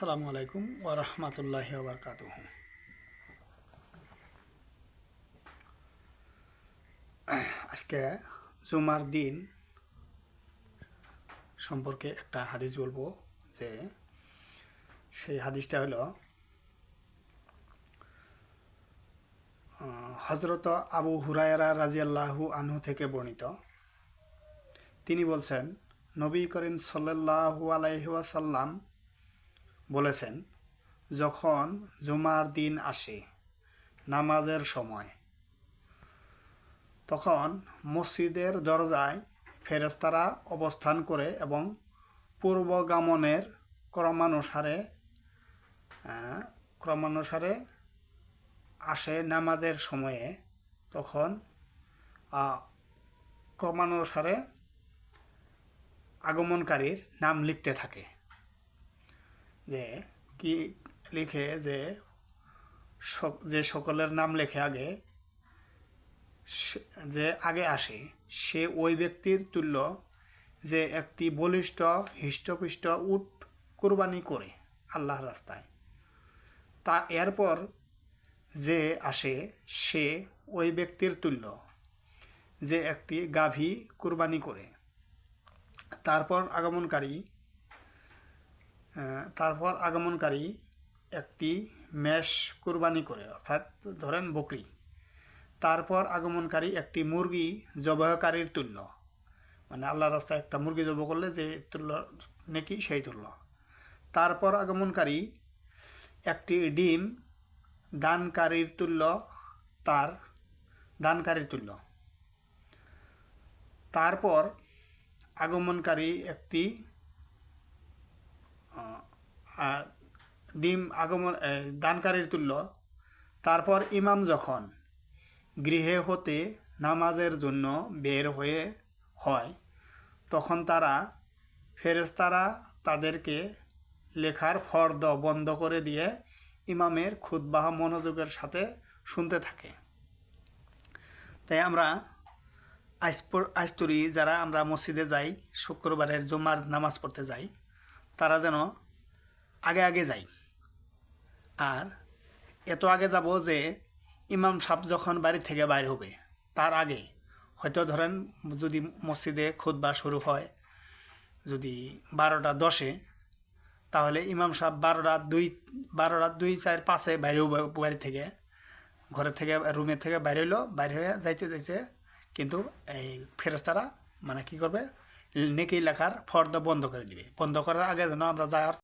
আসসালামু আলাইকুম ওয়া রাহমাতুল্লাহি ওয়া বারাকাতুহু। আজকে জুমার দিন সম্পর্কে একটা হাদিস বলবো, যে সেই হাদিসটা হলো হযরত আবু হুরায়রা রাদিয়াল্লাহু আনহু থেকে বর্ণিত। তিনি বলছেন, নবী করিম সাল্লাল্লাহু আলাইহি ওয়াসাল্লাম বলেছেন, যখন জুমার দিন আসে নামাজের সময়, তখন মসজিদের দরজায় ফেরেশতারা অবস্থান করে এবং পূর্বগামনের ক্রমানুসারে আসে নামাজের সময়ে। তখন ক্রমানুসারে আগমনকারীর নাম লিখতে থাকে, যে কি লিখে, যে সকলের নাম লেখে যে আগে আসে সে ওই ব্যক্তির তুল্য যে একটি বলিষ্ঠ হৃষ্টপুষ্ট উট কুরবানি করে আল্লাহর রাস্তায়। তা এরপর যে আসে সে ওই ব্যক্তির তুল্য যে একটি গাভী কুরবানি করে। তারপর আগমনকারী একটি মেষ কুরবানি করে, অর্থাৎ ধরেন বকরি। তারপর আগমনকারী একটি মুরগি জবাহকারীর তুল্য, মানে আল্লাহর রাস্তায় একটা মুরগি জবাহ করলে যে তুল্য নাকি সেই তুল্য। তারপর আগমনকারী একটি ডিম দানকারীর তুল্য, তারপর আগমনকারী একটি ডিম দানকারীর তুল্য। তারপর ইমাম যখন গৃহে হতে নামাজের জন্য বের হয় তখন ফেরেশতারা তাদেরকে লেখার ফর্দ বন্ধ করে দিয়ে ইমামের খুতবা মনোযোগের সাথে শুনতে থাকে। তাই আমরা আজতরি যারা আমরা মসজিদে যাই, শুক্রবারের জুমার নামাজ পড়তে যাই, তারা যেন আগে আগে যাই। আর এত আগে যাব যে ইমাম সাহেব যখন বাড়ি থেকে বাইর হবে তার আগে, হয়তো ধরেন যদি মসজিদে খুতবা শুরু হয় যদি 12:10, তাহলে ইমাম সাহেব 12:02-12:04-05 বাইরে বাড়ি থেকে, ঘরের থেকে, রুমের থেকে বাইরে হইলো। বাইরে হয়ে যাইতে কিন্তু এই ফেরেশতারা মানে কি করবে, নেকি লেখার ফর্দ বন্ধ করে দিবে। বন্ধ করার আগে যেন আমরা যাওয়ার